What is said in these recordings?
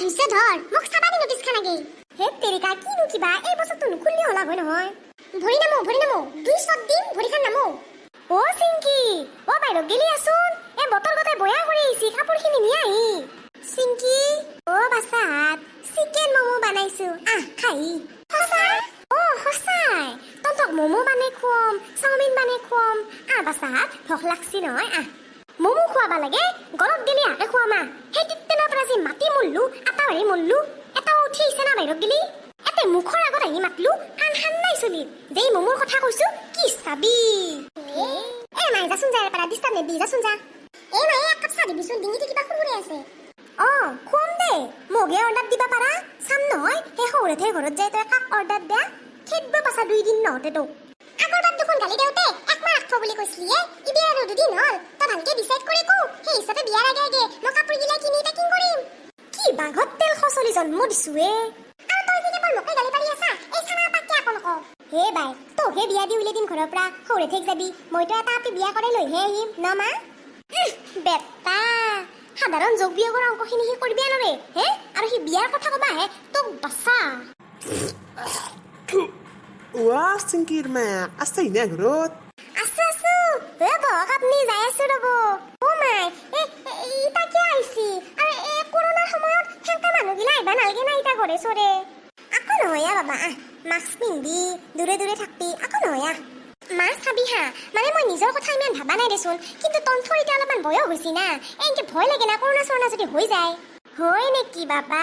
ধুইছে ধৰ মোক চাবানি নটিছ খান আগে হে তেৰিকা কিনো কিবা এই বছৰটো নুখুলি হলা হয় নহয় ভৰি নামো দুই শট দিম ভৰিখন নামো ও চিংকি ও বাইৰ গেলি আসুন এ বতৰ গতে বয়া কৰি আইছি কাপোৰখিনি নি আহি চিংকি ও বাসাত চিকেন মমো বানাইছো খাই হসাই ও হসাই তন্তক মমো বানাই খুৱাম চাওমিন বানাই খুৱাম বাসাত ভোক লাগছি নহয় মমো খুৱাবা লাগে গলত গেলি হাকে খুৱামা সেই তিত্তেনৰ পৰা যে মাটি মল্লু আটা বাঢ়ি মল্লু এটাও উঠি আহিছে না বাহিৰত গেলি এতে মুখৰ আগত আহি মাতলু কাণ খান নাই চলি যেই মমোৰ কথা কৈছো কি চাবি এ মাই যাচোন যায় পাৰা ডিষ্টাৰ্ব নেবি যাচোন যা এ মাই এক কাপ চাহ দিবিচোন ডিঙিতে কিবা খুৰখুৰি আছে খুৱাম দে মগে অৰ্ডাৰ দিবা পাৰা চাম নহয় সেই সৌৰেথে ঘৰত যায় তই কাক অৰ্ডাৰ দিয়া খেদব পাছা 2 দিন নহতে তো আগৰবাৰ দেখোন গালি দেওতে একমাহ ৰাখব বুলি কৈছিলি ইবি আৰু 2 দিন হ'ল তই ভালকে ডিসাইড কৰি কো সেই হিচাপে বিয়াৰ আগে আগে মই কাপোৰ গিলা কিনি পেকিং কৰিম কি বাঘত তেল খচলি জন্ম দিছো আৰু তই যে কেৱল মোকে গালি পাৰি আছা এই চানা পাকে আকৌ নক হে বাই তোহে বিয়া দি উলিয়াই দিম ঘৰৰ পৰা সৌৰেথেক যাবি মইতো এটা আপি বিয়া কৰে লৈহে আহিম ন মা বেটা সাধাৰণ যোগ বিয়োগৰ অংকখিনি সি কৰিবি আনৰে হে আৰু সি বিয়াৰ কথা কবা হে তোক বাছা ওয়া চিংকিৰ মা আছে নে ঘৰত আছো বক আপনি যাই আছো ৰব ও মাই ইটা কি আইছি আৰু এই কৰোনাৰ সময়ত হেঁকা মানুহগিলা আহিবা নালগে না ইটা ঘৰে চৰে আকৌ নহয় বাবা মাস্ক পিন্ধি দূৰে দূৰে থাকবি আকৌ নহয় মা চাবি হা মানে মই নিজৰ কথা ইমান ভাবা নাই দেচোন কিন্তু তন্থৰ এতিয়া অলপমান বয়স হৈছে না এনেকে ভয় লাগে না কৰোনা চৰোনা যদি হৈ যায় হয় নেকি বাবা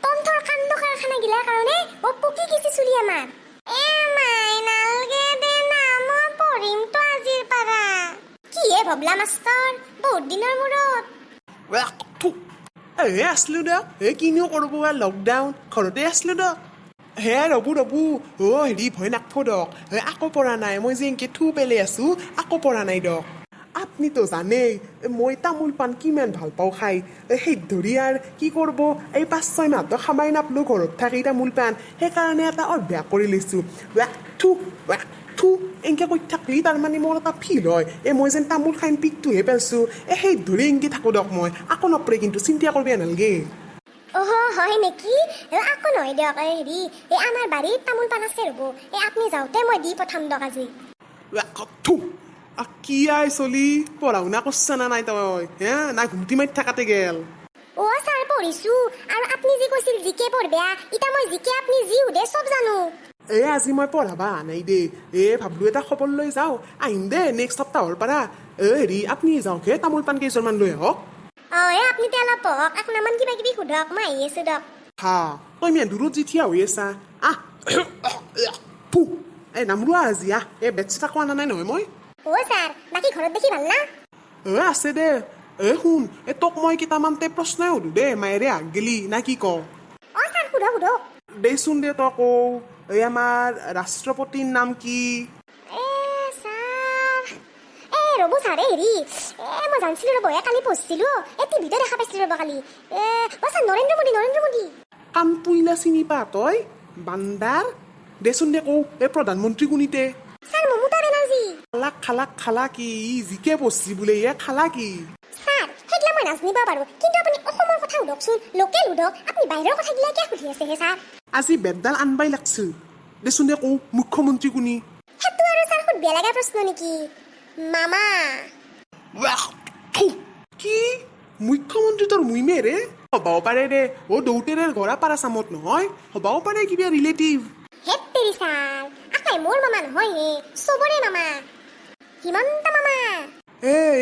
তন্থৰ কাণ্ড কাৰখানা গিলাৰ কাৰণে পকি গেছি চুলি আমাৰ মাই নালগে দে না মই পঢ়িম তো আজিৰ পাৰা কি ভবলা মাষ্টৰ বহুত দিনৰ মূৰত আসলো দে কিনো কৰব লকডাউন ঘৰতে আসলো দে হে ৰবু হেৰি ভয় নাকফো দক আকৌ পৰা নাই মই যে এনেকে থু পেলে আছো আকৌ পৰা নাই দক আপনিতো জানেই মই তামোল পাণ কিমান ভাল পাওঁ খাই সেই ধৰি আৰু কি কৰব এই 5-6 মাহতো খাবাই নাপলো ঘৰত থাকি তামোল পাণ সেইকাৰণে এটা অভ্যাস কৰি লৈছো থু এনেকে কৈ থাকলি তাৰমানে মোৰ এটা ফিল হয় মই যেন তামোল খাই পিকটোহে পাইছো সেই ধৰি এনেকে থাকো দক মই আকৌ নপৰে কিন্তু চিন্তা কৰিব নালাগে হয় নেকি আকৌ নহয় দিয়ক হেৰি আমাৰ বাৰীত তামোল পাণ আছে ৰ'ব আপুনি যাওঁতে মই দি পঠাম দক আজি কি আই চলি পঢ়া শুনা কৰছা না নাই তই নাই ঘুমটি মাৰি থাকাতে গেল ছাৰ পঢ়িছো আৰু আপুনি যি কৈছিল জিকে পঢ়বা ইটা মই জিকে আপুনি যি সুধে চব জানো আজি মই পঢ়াবা নাই দে ভাবলো এটা খবৰ লৈ যাওঁ আহিম দে নেক্সট সপ্তাহৰ পৰা হেৰি আপুনি যাওক তামোল পাণ কেইজনমান লৈ আহক আপুনি অলপ পঢ়ক আপোনামান কিবা কিবি সোধক মই আহি আছো দক তই ইমান দূৰত যি থিয়া হৈ আছা নামৰোৱা আজি বেট চেটা কোৱা নাই নহয় মই ছাৰ বাকী ঘৰত দেখি ভাল না আছে দে শুন তোক মই কেইটামানতে প্ৰশ্নই সুধো দে মায়েৰে আগ গেলি না কি ক ছাৰ সোধক দেচোন দে তই কওঁ আমাৰ ৰাষ্ট্ৰপতিৰ নাম কি ৰ'ব ছাৰ হেৰি মই জানিছিলো ৰ'ব কালি পঢ়িছিলো টিভিতে দেখা পাইছিলো ৰ'ব কালি ছাৰ নৰেন্দ্ৰ মোদী কাম পুইলা চিনি পা তই বান্দাৰ দেচোন দে কওঁ প্ৰধানমন্ত্ৰী কোনিতে ছাৰ মমতা বেনাৰ্জী খালা কি জিকে পঢ়ছি বোলে খালা কি ছাৰ সেইগিলা মই নাজানিব পাৰো কিন্তু আপুনি অসমৰ কথা সোধকচোন লোকেল সোধক আপুনি বাহিৰৰ কথাগিলা কিয় সুধি আছে ছাৰ আজি বেতডাল আনবাই লাগছিল দেচোন দে কওঁ মুখ্যমন্ত্ৰী কোনি সেইটো আৰু ছাৰ সুধবা লগা প্ৰশ্ন নেকি মামা কি মুখ্যমন্ত্ৰী তোৰ মুইমেৰে হবাও পাৰে দে দৌতেৰে ঘৰা পাৰা চামত নহয় হবাও পাৰে কিবা ৰিলেটিভ হেপ্পেৰি ছাৰ আকাই মোৰ মামা নহয় চবৰে মামা হিমন্ত মামা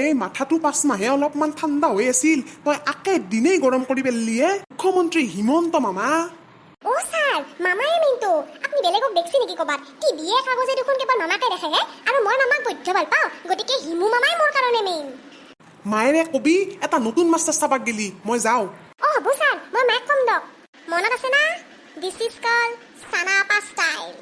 এই মাথাটো 5 মাহে অলপমান ঠাণ্ডা হৈ আছিল তই আকে দিনেই গৰম কৰি পেলিয়ে মুখ্যমন্ত্ৰী হিমন্ত মামা ছাৰ মামাই মেইনটো আপুনি বেলেগক দেখছি নেকি ক'বাত টিভিয়ে কাগজে দেখোন কেৱল মামাকে দেখে আৰু মই মামাক বৈধ্য ভাল পাওঁ গতিকে হিমু মামাই মোৰ কাৰণে মেইন মায়েৰে কবি এটা নতুন মাষ্টাৰ চাবাক গেলি মই যাওঁ হ'ব ছাৰ মই মাক কম দক মনত আছে না দিছ ইজ কল চানা পা ষ্টাইল